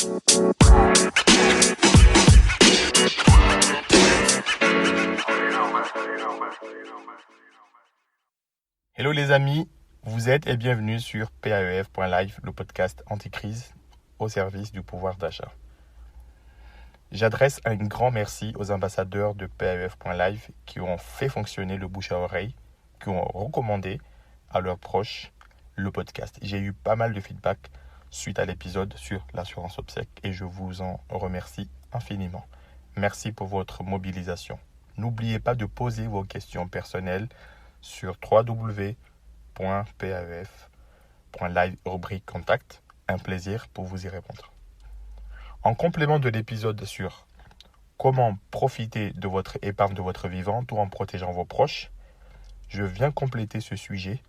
Hello les amis, vous êtes et bienvenue sur PAEF.live, le podcast anti-crise au service du pouvoir d'achat. J'adresse un grand merci aux ambassadeurs de PAEF.live qui ont fait fonctionner le bouche à oreille, qui ont recommandé à leurs proches le podcast. J'ai eu pas mal de feedback suite à l'épisode sur l'assurance obsèque et je vous en remercie infiniment. Merci pour votre mobilisation. N'oubliez pas de poser vos questions personnelles sur www.paef.live rubrique contact. Un plaisir pour vous y répondre. En complément de l'épisode sur comment profiter de votre épargne de votre vivant tout en protégeant vos proches, je viens compléter ce sujet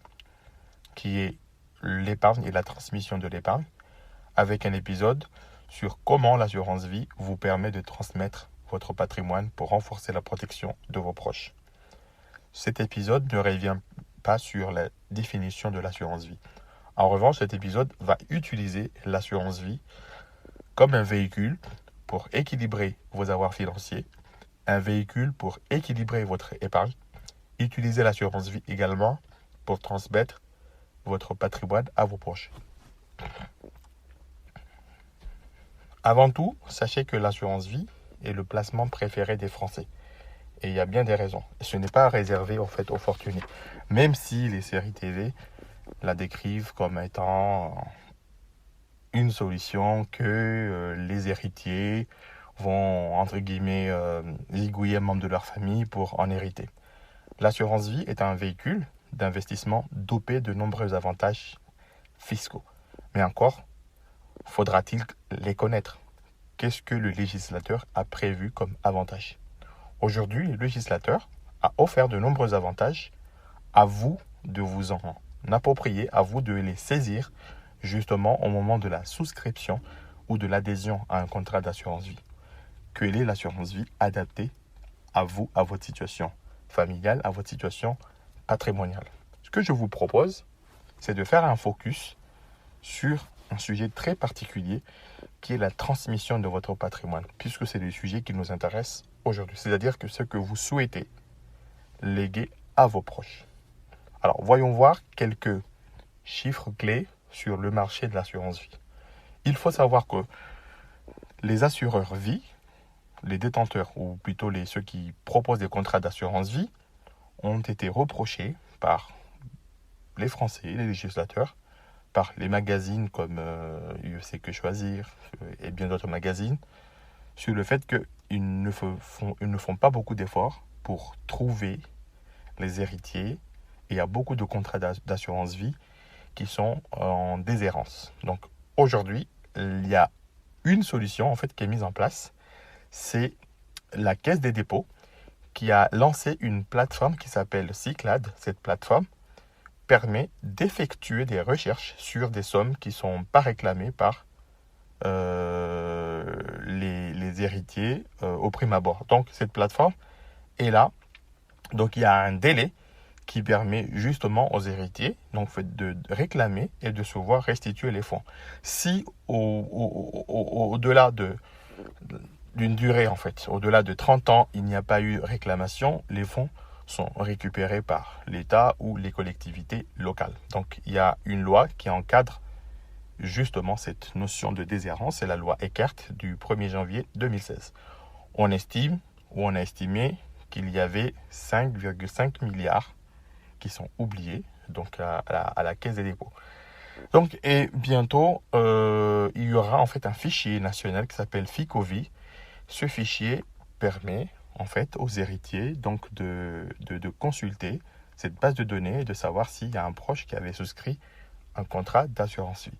qui est l'épargne et la transmission de l'épargne avec un épisode sur comment l'assurance vie vous permet de transmettre votre patrimoine pour renforcer la protection de vos proches. Cet épisode ne revient pas sur la définition de l'assurance vie. En revanche, cet épisode va utiliser l'assurance vie comme un véhicule pour équilibrer vos avoirs financiers, un véhicule pour équilibrer votre épargne, utiliser l'assurance vie également pour transmettre votre patrimoine à vos proches. Avant tout, sachez que l'assurance vie est le placement préféré des Français. Et il y a bien des raisons. Ce n'est pas réservé en fait aux fortunés. Même si les séries TV la décrivent comme étant une solution que les héritiers vont, entre guillemets, zigouiller un membre de leur famille pour en hériter. L'assurance vie est un véhicule d'investissement dopé de nombreux avantages fiscaux. Mais encore, faudra-t-il les connaître? Qu'est-ce que le législateur a prévu comme avantage? Aujourd'hui, le législateur a offert de nombreux avantages. À vous de vous en approprier, à vous de les saisir justement au moment de la souscription ou de l'adhésion à un contrat d'assurance vie. Quelle est l'assurance vie adaptée à vous, à votre situation familiale, à votre situation patrimoniale? Ce que je vous propose, c'est de faire un focus sur un sujet très particulier qui est la transmission de votre patrimoine, puisque c'est le sujet qui nous intéresse aujourd'hui, c'est-à-dire que ce que vous souhaitez léguer à vos proches. Alors, voyons voir quelques chiffres clés sur le marché de l'assurance vie. Il faut savoir que les assureurs vie, les détenteurs, ou plutôt ceux qui proposent des contrats d'assurance vie, ont été reprochés par les Français, les législateurs, par les magazines comme UEC Que Choisir et bien d'autres magazines, sur le fait qu'ils ne font pas beaucoup d'efforts pour trouver les héritiers. Et il y a beaucoup de contrats d'assurance vie qui sont en déshérence. Donc aujourd'hui, il y a une solution en fait qui est mise en place. C'est la Caisse des dépôts qui a lancé une plateforme qui s'appelle Cyclade. Cette plateforme permet d'effectuer des recherches sur des sommes qui ne sont pas réclamées par les héritiers au prime abord. Donc cette plateforme est là. Donc il y a un délai qui permet justement aux héritiers donc, de réclamer et de se voir restituer les fonds. Si au-delà d'une durée, en fait, au-delà de 30 ans, il n'y a pas eu réclamation, les fonds sont récupérés par l'État ou les collectivités locales. Donc il y a une loi qui encadre justement cette notion de déshérence, c'est la loi Eckert du 1er janvier 2016. On a estimé qu'il y avait 5,5 milliards qui sont oubliés donc à la Caisse des dépôts. Donc, et bientôt, il y aura en fait un fichier national qui s'appelle Ficovi. Ce fichier permet en fait aux héritiers donc de consulter cette base de données et de savoir s'il y a un proche qui avait souscrit un contrat d'assurance vie.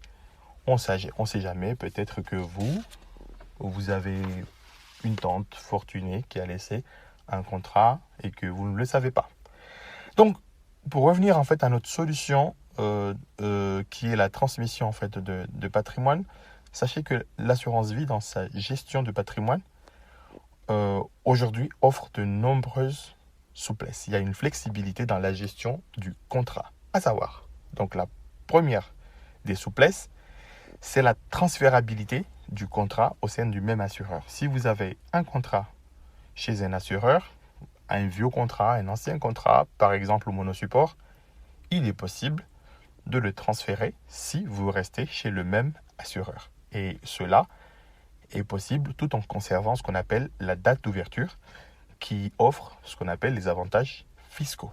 On sait jamais, peut-être que vous avez une tante fortunée qui a laissé un contrat et que vous ne le savez pas. Donc, pour revenir en fait à notre solution qui est la transmission en fait de patrimoine, sachez que l'assurance vie dans sa gestion de patrimoine aujourd'hui offre de nombreuses souplesses. Il y a une flexibilité dans la gestion du contrat. À savoir, donc la première des souplesses, c'est la transférabilité du contrat au sein du même assureur. Si vous avez un contrat chez un assureur, un vieux contrat, un ancien contrat, par exemple au monosupport, il est possible de le transférer si vous restez chez le même assureur. Et cela est possible tout en conservant ce qu'on appelle la date d'ouverture qui offre ce qu'on appelle les avantages fiscaux.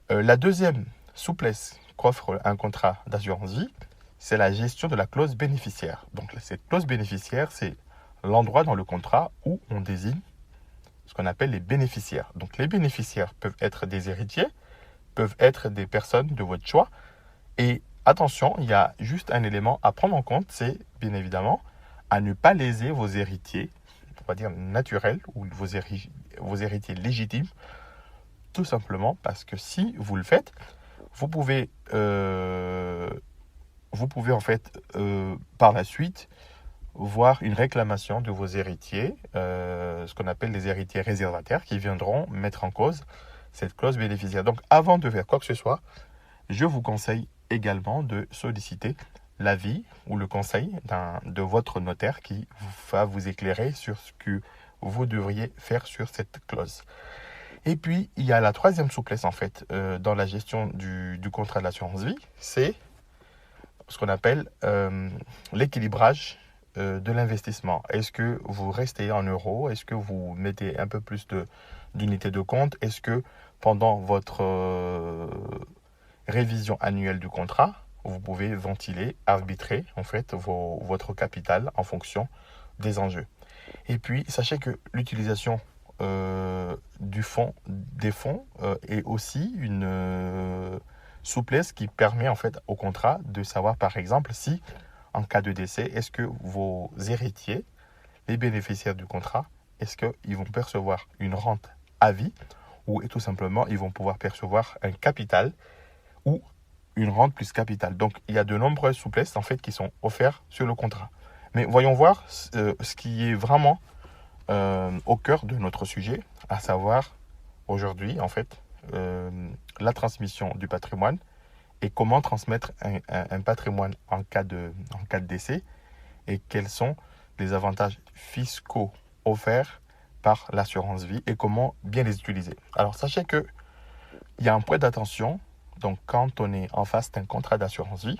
La deuxième souplesse qu'offre un contrat d'assurance vie, c'est la gestion de la clause bénéficiaire. Donc cette clause bénéficiaire, c'est l'endroit dans le contrat où on désigne ce qu'on appelle les bénéficiaires. Donc les bénéficiaires peuvent être des héritiers, peuvent être des personnes de votre choix. Et attention, il y a juste un élément à prendre en compte, c'est bien évidemment à ne pas léser vos héritiers, on va dire naturels, ou vos héritiers légitimes, tout simplement parce que si vous le faites, vous pouvez en fait par la suite voir une réclamation de vos héritiers, ce qu'on appelle les héritiers réservataires, qui viendront mettre en cause cette clause bénéficiaire. Donc avant de faire quoi que ce soit, je vous conseille également de solliciter l'avis ou le conseil de votre notaire qui va vous éclairer sur ce que vous devriez faire sur cette clause. Et puis, il y a la troisième souplesse en fait dans la gestion du contrat de l'assurance vie, c'est ce qu'on appelle l'équilibrage de l'investissement. Est-ce que vous restez en euros? Est-ce que vous mettez un peu plus d'unités de compte? Est-ce que pendant votre révision annuelle du contrat, vous pouvez ventiler, arbitrer en fait votre capital en fonction des enjeux? Et puis, sachez que l'utilisation des fonds est aussi une souplesse qui permet en fait au contrat de savoir par exemple si en cas de décès, est-ce que vos héritiers, les bénéficiaires du contrat, est-ce qu'ils vont percevoir une rente à vie ou tout simplement ils vont pouvoir percevoir un capital ou une rente plus capital. Donc il y a de nombreuses souplesses en fait qui sont offertes sur le contrat. Mais voyons voir ce qui est vraiment au cœur de notre sujet, à savoir aujourd'hui en fait la transmission du patrimoine et comment transmettre un patrimoine en cas de décès et quels sont les avantages fiscaux offerts par l'assurance vie et comment bien les utiliser. Alors sachez que il y a un point d'attention donc quand on est en face d'un contrat d'assurance vie,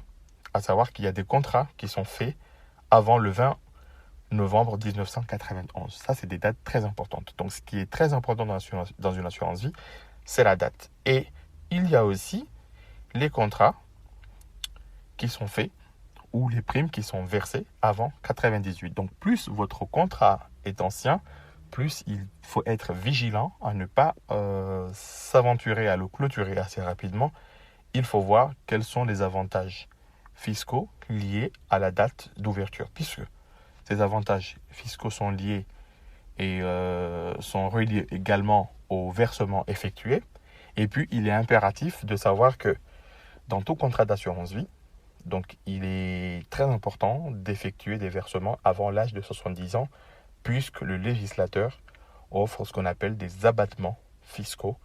à savoir qu'il y a des contrats qui sont faits avant le 20 novembre 1991. Ça, c'est des dates très importantes. Donc, ce qui est très important dans une assurance vie, c'est la date. Et il y a aussi les contrats qui sont faits ou les primes qui sont versées avant 98. Donc, plus votre contrat est ancien, plus il faut être vigilant à ne pas s'aventurer à le clôturer assez rapidement. Il faut voir quels sont les avantages fiscaux liés à la date d'ouverture, puisque ces avantages fiscaux sont liés et sont reliés également au versement effectué. Et puis, il est impératif de savoir que dans tout contrat d'assurance vie, donc il est très important d'effectuer des versements avant l'âge de 70 ans, puisque le législateur offre ce qu'on appelle des abattements fiscaux,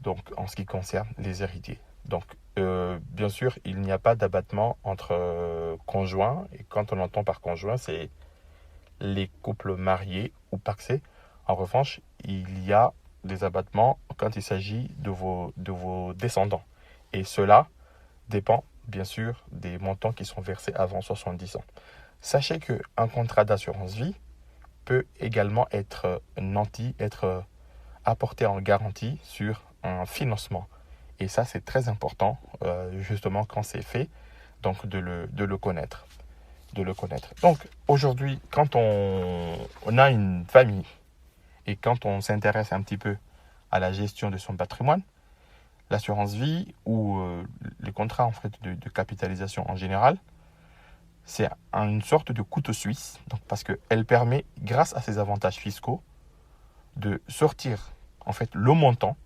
donc en ce qui concerne les héritiers. Donc, bien sûr, il n'y a pas d'abattement entre conjoints. Et quand on entend par conjoint, c'est les couples mariés ou pacsés. En revanche, il y a des abattements quand il s'agit de vos descendants. Et cela dépend, bien sûr, des montants qui sont versés avant 70 ans. Sachez qu'un contrat d'assurance vie peut également être nanti, être apporté en garantie sur un financement. Et ça, c'est très important, justement, quand c'est fait, donc de le connaître. Donc, aujourd'hui, quand on a une famille et quand on s'intéresse un petit peu à la gestion de son patrimoine, l'assurance vie ou les contrats en fait, de capitalisation en général, c'est une sorte de couteau suisse, donc, parce qu'elle permet, grâce à ses avantages fiscaux, de sortir en fait, le montant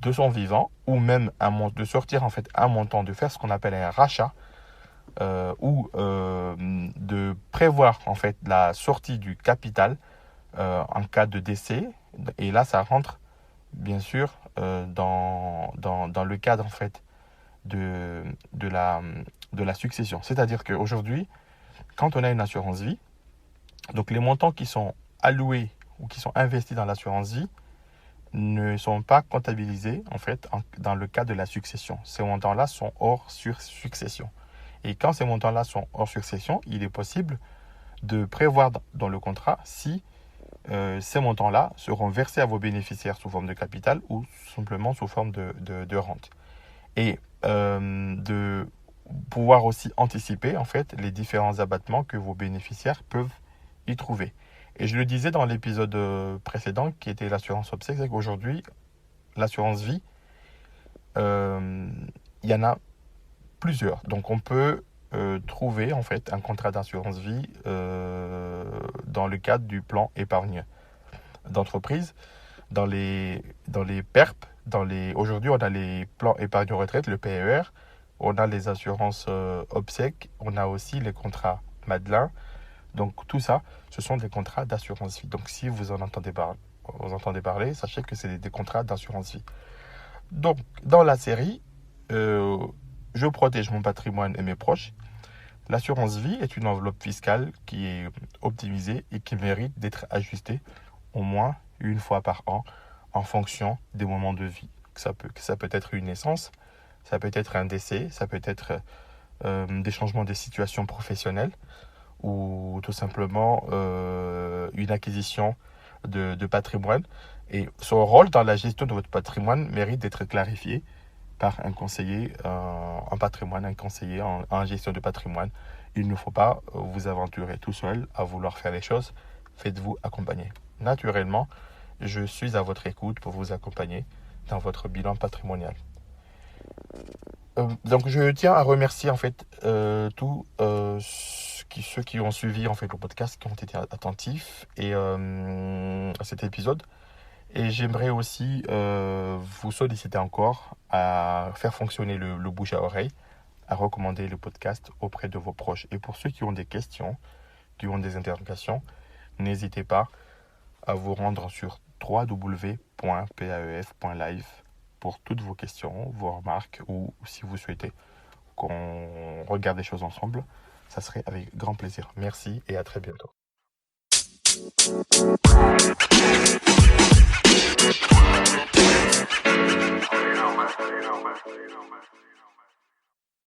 de son vivant ou même de sortir en fait un montant, de faire ce qu'on appelle un rachat ou de prévoir en fait la sortie du capital en cas de décès. Et là, ça rentre bien sûr dans le cadre en fait de la succession. C'est-à-dire qu'aujourd'hui, quand on a une assurance vie, donc les montants qui sont alloués ou qui sont investis dans l'assurance vie ne sont pas comptabilisés en fait dans le cas de la succession. Ces montants-là sont hors sur succession. Et quand ces montants-là sont hors succession, il est possible de prévoir dans le contrat si ces montants-là seront versés à vos bénéficiaires sous forme de capital ou simplement sous forme de rente. Et de pouvoir aussi anticiper en fait les différents abattements que vos bénéficiaires peuvent y trouver. Et je le disais dans l'épisode précédent qui était l'assurance obsèque, c'est qu'aujourd'hui, l'assurance vie, il y en a plusieurs. Donc on peut trouver en fait un contrat d'assurance vie dans le cadre du plan épargne d'entreprise, dans les PERP, aujourd'hui on a les plans épargne retraite, le PER, on a les assurances obsèques, on a aussi les contrats Madelin. Donc tout ça, ce sont des contrats d'assurance vie. Donc si vous entendez parler, sachez que c'est des contrats d'assurance vie. Donc dans la série, je protège mon patrimoine et mes proches. L'assurance vie est une enveloppe fiscale qui est optimisée et qui mérite d'être ajustée au moins une fois par an en fonction des moments de vie. Ça peut être une naissance, ça peut être un décès, ça peut être des changements de situation professionnelle, ou tout simplement une acquisition de patrimoine. Et son rôle dans la gestion de votre patrimoine mérite d'être clarifié par un conseiller en patrimoine, un conseiller en gestion de patrimoine. Il ne faut pas vous aventurer tout seul à vouloir faire les choses. Faites-vous accompagner. Naturellement, je suis à votre écoute pour vous accompagner dans votre bilan patrimonial. Donc je tiens à remercier en fait tous ceux qui ont suivi en fait le podcast, qui ont été attentifs à cet épisode. Et j'aimerais aussi vous solliciter encore à faire fonctionner le bouche à oreille, à recommander le podcast auprès de vos proches. Et pour ceux qui ont des questions, qui ont des interrogations, n'hésitez pas à vous rendre sur www.paef.live pour toutes vos questions, vos remarques, ou si vous souhaitez qu'on regarde les choses ensemble, ça serait avec grand plaisir. Merci et à très bientôt. You know, man.